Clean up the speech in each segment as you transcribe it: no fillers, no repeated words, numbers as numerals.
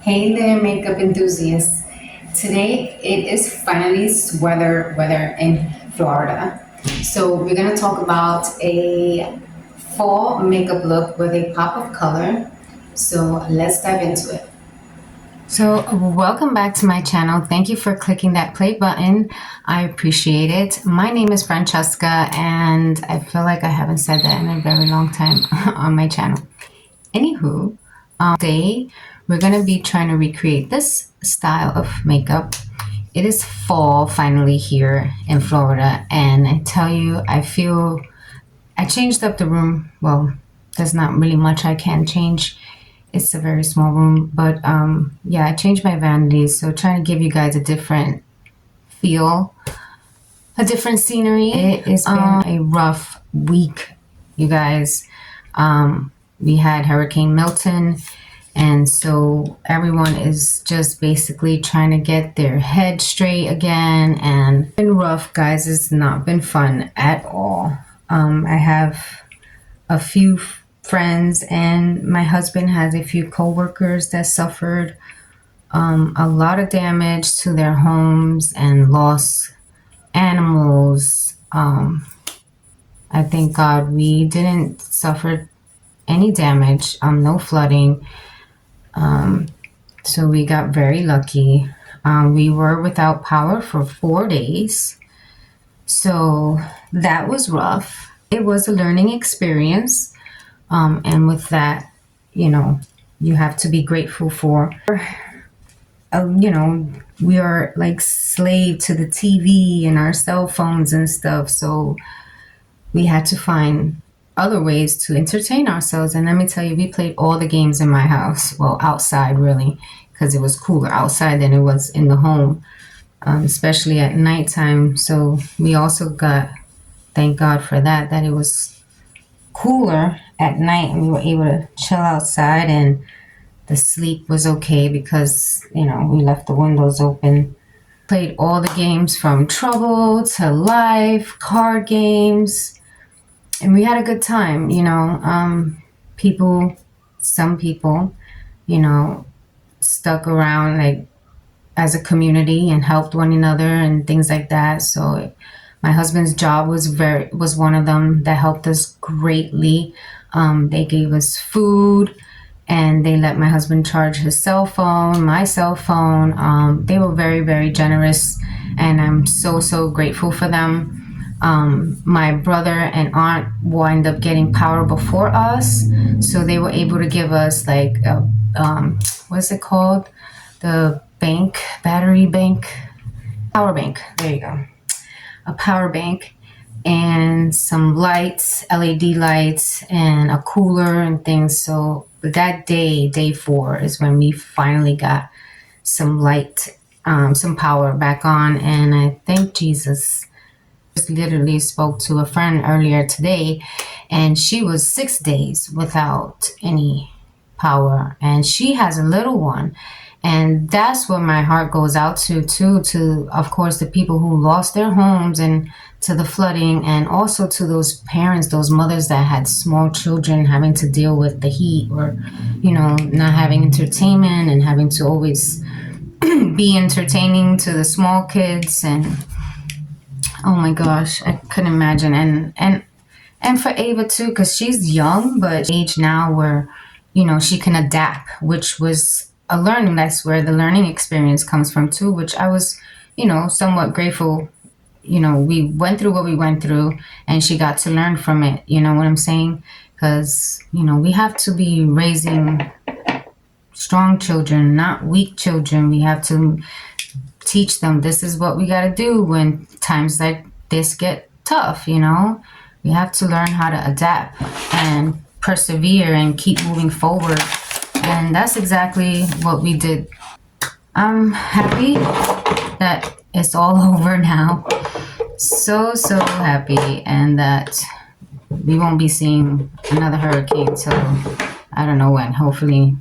Hey there, makeup enthusiasts. Today it is finally weather in Florida. So we're gonna talk about a fall makeup look with a pop of color. So let's dive into it. So welcome back to my channel. Thank you for clicking that play button. I appreciate it. My name is Francesca and I feel like I haven't said that in a very long time on my channel. Anywho, today we're gonna be trying to recreate this style of makeup. It is fall finally here in Florida, and I tell you, I changed up the room. Well, there's not really much I can change. It's a very small room, but yeah, I changed my vanities. So trying to give you guys a different feel, a different scenery. It has been a rough week, you guys. We had Hurricane Milton, and so everyone is just basically trying to get their head straight again. And it's been rough, guys. It's not been fun at all. I have a few friends, and my husband has a few co-workers that suffered a lot of damage to their homes and lost animals. I thank God we didn't suffer any damage, no flooding. So we got very lucky. We were without power for 4 days. So that was rough. It was a learning experience. And with that, you have to be grateful for, we are like slave to the TV and our cell phones and stuff. So we had to find other ways to entertain ourselves. And let me tell you, we played all the games in my house. Well, outside really, because it was cooler outside than it was in the home, especially at nighttime. So we also got, thank God for that it was cooler at night and we were able to chill outside, and the sleep was okay because, we left the windows open. Played all the games from Trouble to Life, card games. And we had a good time, some people, stuck around like as a community and helped one another and things like that. So my husband's job was one of them that helped us greatly. They gave us food and they let my husband charge his cell phone, my cell phone. They were very, very generous, and I'm so, so grateful for them. My brother and aunt wind up getting power before us, so they were able to give us like what's it called, the battery bank, power bank, there you go, a power bank, and some lights, LED lights, and a cooler and things. So that day 4 is when we finally got some some power back on, and I thank Jesus. Literally spoke to a friend earlier today, and she was 6 days without any power, and she has a little one, and that's what my heart goes out to of course the people who lost their homes and to the flooding, and also to those parents, those mothers that had small children having to deal with the heat, or not having entertainment and having to always be entertaining to the small kids. And oh my gosh, I couldn't imagine. And for Ava too, because she's young, but age now where, she can adapt, which was a learning. That's where the learning experience comes from too, which I was, somewhat grateful. We went through what we went through and she got to learn from it. You know what I'm saying? Because, we have to be raising strong children, not weak children. We have to teach them this is what we got to do when times like this get tough. We have to learn how to adapt and persevere and keep moving forward, and that's exactly what we did. I'm happy that it's all over now, so happy, and that we won't be seeing another hurricane till I don't know when, hopefully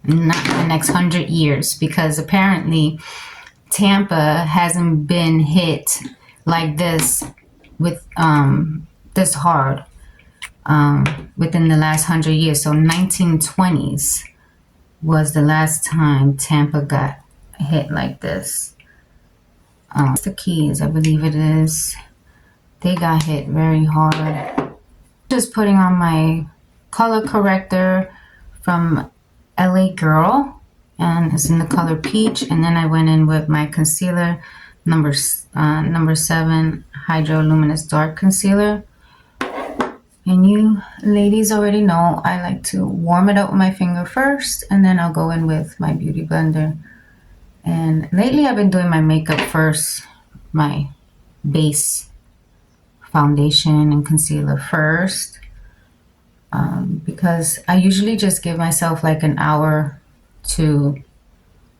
not in the next 100 years, because apparently Tampa hasn't been hit like this with this hard within the last 100 years. So 1920s was the last time Tampa got hit like this. It's the Keys, I believe it is. They got hit very hard. Just putting on my color corrector from LA Girl, and it's in the color peach. And then I went in with my concealer, number 7 Hydro Luminous Dark Concealer. And you ladies already know I like to warm it up with my finger first, and then I'll go in with my beauty blender. And lately I've been doing my makeup first, my base foundation and concealer first, because I usually just give myself like an hour to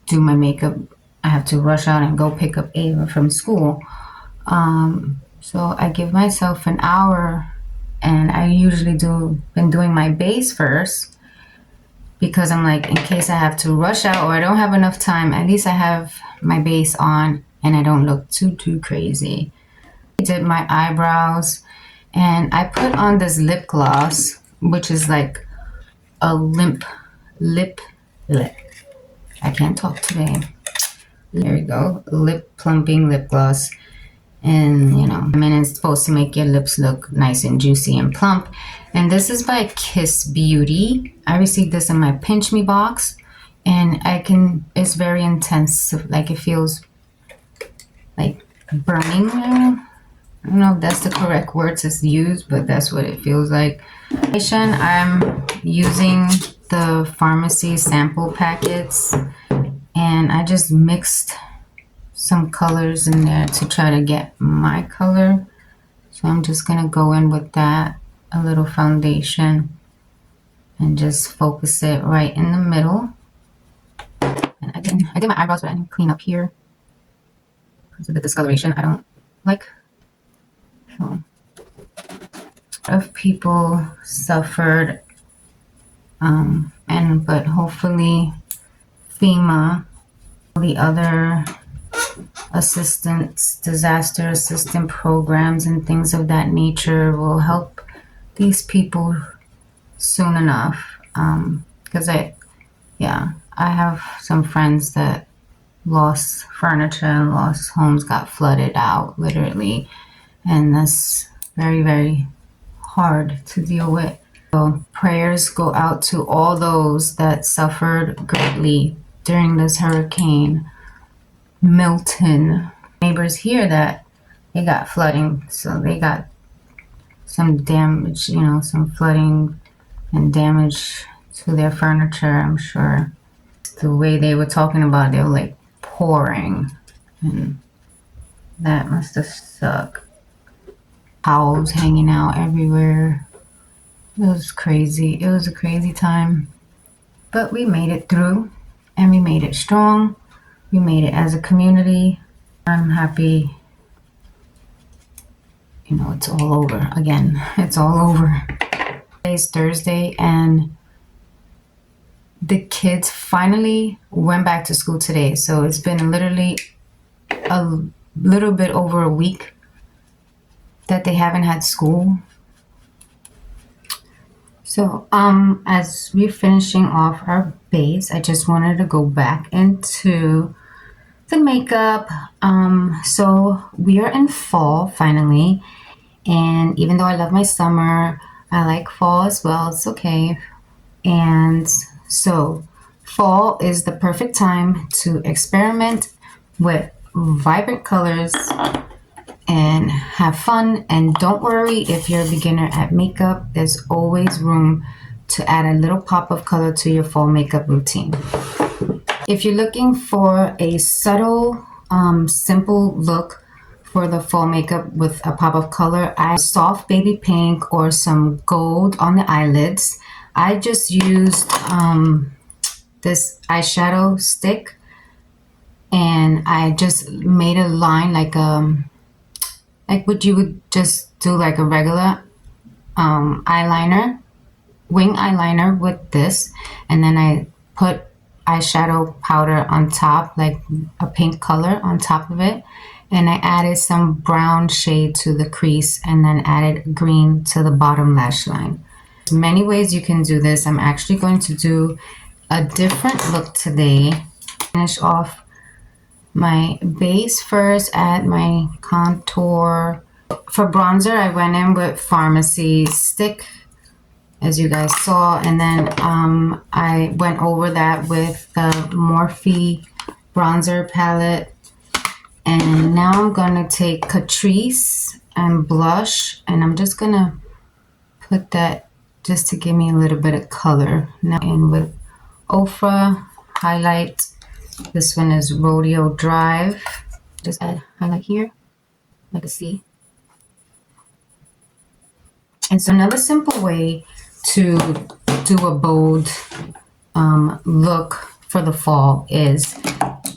do my makeup. I have to rush out and go pick up Ava from school. So I give myself an hour, and I usually been doing my base first, because I'm like, in case I have to rush out or I don't have enough time, at least I have my base on and I don't look too crazy. I did my eyebrows, and I put on this lip gloss, which is like a lip. I can't talk today. There we go, lip plumping lip gloss. And you know, I mean, it's supposed to make your lips look nice and juicy and plump. And this is by Kiss Beauty. I received this in my Pinch Me box, and it's very intense. Like, it feels like burning. I don't know if that's the correct word to use, but that's what it feels like. I'm using the pharmacy sample packets, and I just mixed some colors in there to try to get my color. So I'm just gonna go in with that, a little foundation, and just focus it right in the middle. And I did my eyebrows, but I didn't clean up here because of the discoloration. I don't like. So, a lot of people suffered, but hopefully FEMA, the other disaster assistance programs and things of that nature will help these people soon enough. Because I have some friends that lost furniture and lost homes, got flooded out literally, and that's very, very hard to deal with. So prayers go out to all those that suffered greatly during this Hurricane Milton. Neighbors here that they got flooding, so they got some damage, some flooding and damage to their furniture. I'm sure the way they were talking about it, they were like pouring, and that must have sucked. Towels hanging out everywhere. It was crazy. It was a crazy time, but we made it through, and we made it strong. We made it as a community. I'm happy. It's all over again. It's all over. Today's Thursday, and the kids finally went back to school today. So it's been literally a little bit over a week that they haven't had school. So as we're finishing off our base, I just wanted to go back into the makeup. So we are in fall finally, and even though I love my summer, I like fall as well. It's okay. And so fall is the perfect time to experiment with vibrant colors and have fun. And don't worry if you're a beginner at makeup, there's always room to add a little pop of color to your fall makeup routine. If you're looking for a subtle, simple look for the fall makeup with a pop of color, I have soft baby pink or some gold on the eyelids. I just used this eyeshadow stick, and I just made a line like what you would just do like a regular eyeliner, wing eyeliner with this, and then I put eyeshadow powder on top, like a pink color on top of it, and I added some brown shade to the crease, and then added green to the bottom lash line. There's many ways you can do this. I'm actually going to do a different look today. Finish off my base first, add my contour. For bronzer, I went in with Pharmacy Stick, as you guys saw, and then I went over that with the Morphe bronzer palette. And now I'm gonna take Catrice and blush, and I'm just gonna put that just to give me a little bit of color. Now in with Ofra highlight. This one is Rodeo Drive. Just add highlight here, like a C. And so another simple way to do a bold look for the fall is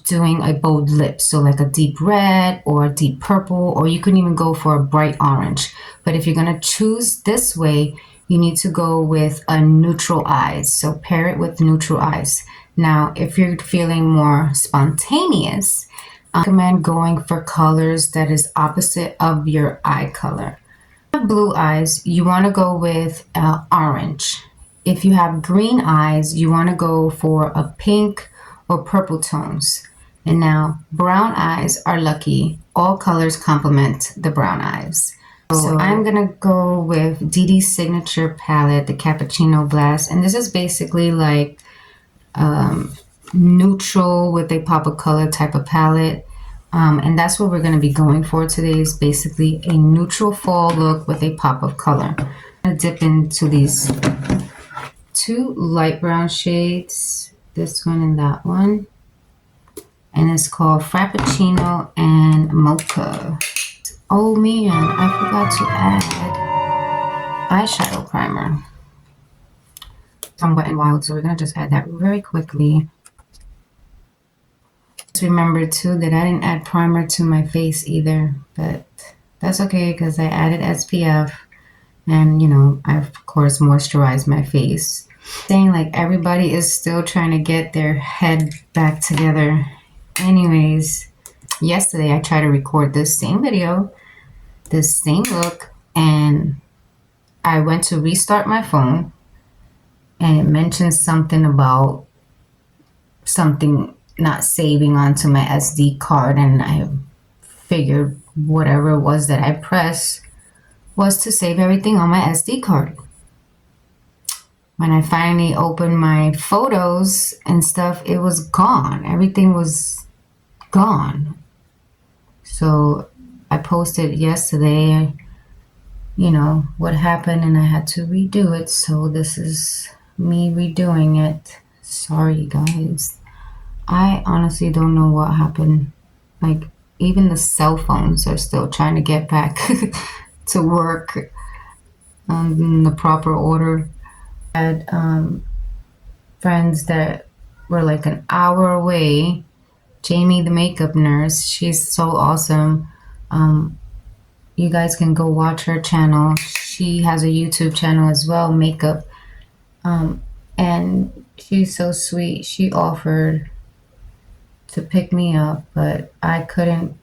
doing a bold lip. So like a deep red or a deep purple, or you can even go for a bright orange. But if you're gonna choose this way, you need to go with a neutral eyes. So pair it with neutral eyes. Now, if you're feeling more spontaneous, I recommend going for colors that is opposite of your eye color. If you have blue eyes, you want to go with orange. If you have green eyes, you want to go for a pink or purple tones. And now, brown eyes are lucky. All colors complement the brown eyes. So I'm going to go with DD's Signature palette, the Cappuccino Blast. And this is basically like neutral with a pop of color type of palette. And that's what we're going to be going for today, is basically a neutral fall look with a pop of color. I'm going to dip into these two light brown shades, this one and that one. And it's called Frappuccino and Mocha. Oh man, I forgot to add eyeshadow primer. I'm Wet n Wild, so we're going to just add that very quickly. Just remember too that I didn't add primer to my face either, but that's okay because I added SPF and, you know, I of course moisturized my face. Saying like everybody is still trying to get their head back together. Anyways, yesterday I tried to record this same video, this same look, and I went to restart my phone and it mentioned something about something not saving onto my SD card, and I figured whatever it was that I pressed was to save everything on my SD card. When I finally opened my photos and stuff, it was gone. Everything was gone. So I posted yesterday, you know, what happened, and I had to redo it. So this is me redoing it. Sorry, guys. I honestly don't know what happened. Like, even the cell phones are still trying to get back to work in the proper order. I had friends that were like an hour away. Jamie, the makeup nurse, she's so awesome. You guys can go watch her channel. She has a YouTube channel as well, makeup. And she's so sweet. She offered to pick me up, but I couldn't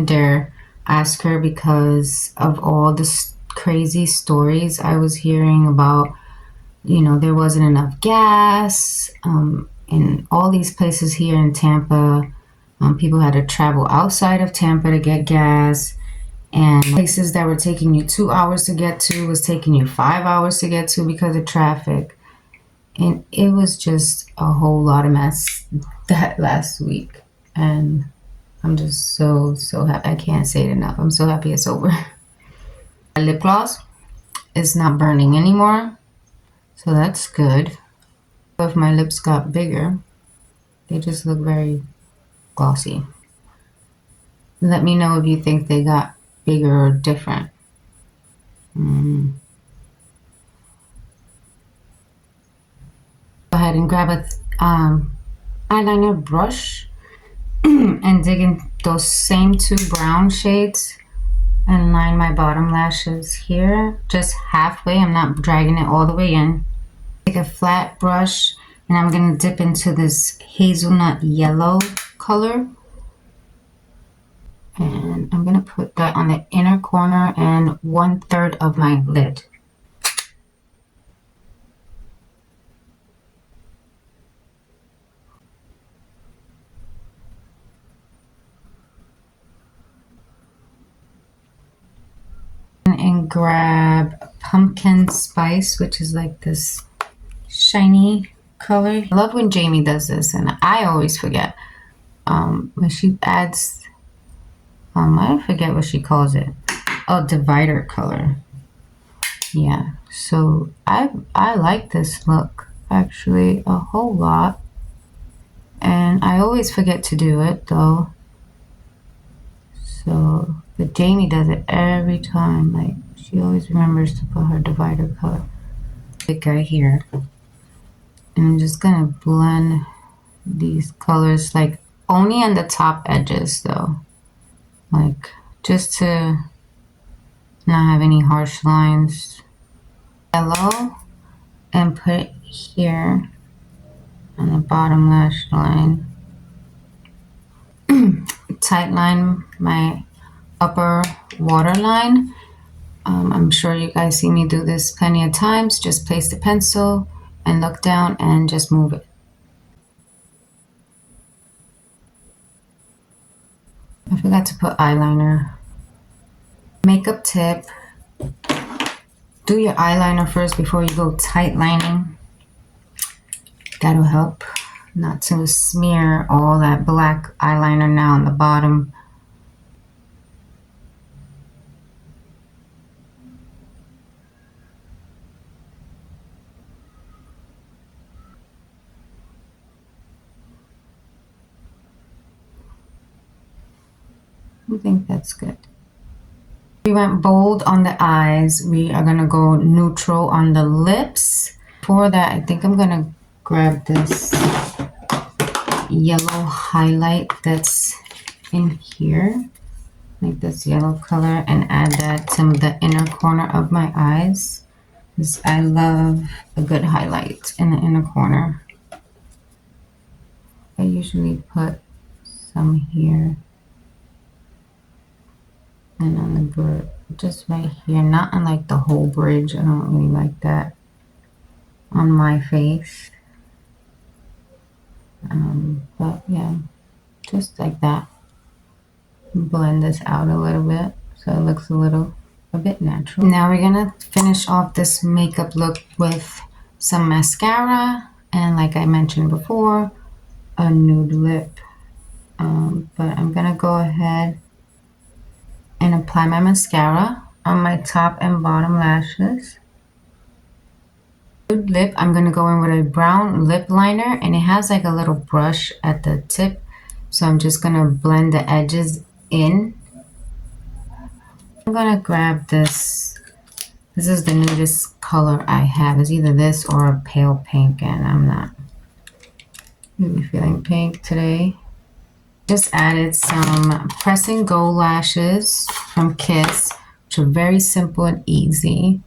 dare ask her because of all the crazy stories I was hearing about, you know, there wasn't enough gas in all these places here in Tampa. People had to travel outside of Tampa to get gas, and places that were taking you 2 hours to get to was taking you 5 hours to get to because of traffic. And it was just a whole lot of mess that last week. And I'm just so happy. I can't say it enough. I'm so happy it's over. My lip gloss is not burning anymore, so that's good. If my lips got bigger, they just look very glossy. Let me know if you think they got bigger or different. Go ahead and grab a eyeliner brush and dig in those same two brown shades and line my bottom lashes here, just halfway. I'm not dragging it all the way in. Take a flat brush and I'm going to dip into this hazelnut yellow color. And I'm going to put that on the inner corner and 1/3 of my lid. grab pumpkin spice, which is like this shiny color. I love when Jamie does this, and I always forget. When she adds, I forget what she calls it. Oh, divider color. Yeah, so I like this look actually a whole lot, and I always forget to do it though. So, but Jamie does it every time. Like, she always remembers to put her divider color. Big guy here. And I'm just gonna blend these colors, like, only on the top edges though. Like, just to not have any harsh lines. Yellow, and put it here on the bottom lash line. Tight line my upper waterline. I'm sure you guys see me do this plenty of times. Just place the pencil and look down and just move it. I forgot to put eyeliner. Makeup tip: do your eyeliner first before you go tight lining. That'll help not to smear all that black eyeliner now on the bottom. I think that's good. We went bold on the eyes. We are gonna go neutral on the lips. For that, I think I'm gonna grab this yellow highlight that's in here, like this yellow color, and add that to the inner corner of my eyes, because I love a good highlight in the inner corner. I usually put some here and on the bridge, just right here, not on like the whole bridge. I don't really like that on my face. But yeah, just like that. Blend this out a little bit so it looks a bit natural. Now we're gonna finish off this makeup look with some mascara, and like I mentioned before, a nude lip. But I'm gonna go ahead and apply my mascara on my top and bottom lashes. Nude lip, I'm gonna go in with a brown lip liner, and it has like a little brush at the tip, so I'm just gonna blend the edges in. I'm gonna grab this. This is the nudist color I have. It's either this or a pale pink, and I'm not really feeling pink today. Just added some press and go lashes from Kiss, which are very simple and easy,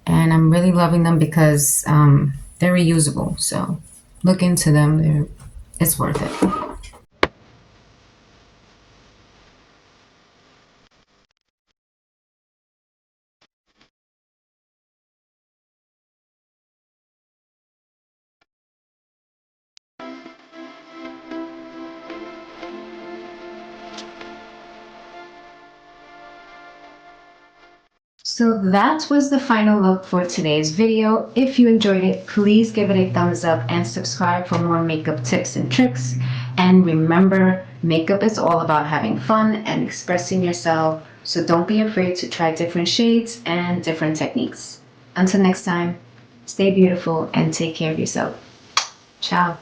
and I'm really loving them because they're reusable. So look into them. It's worth it. So that was the final look for today's video. If you enjoyed it, please give it a thumbs up and subscribe for more makeup tips and tricks. And remember, makeup is all about having fun and expressing yourself. So don't be afraid to try different shades and different techniques. Until next time, stay beautiful and take care of yourself. Ciao.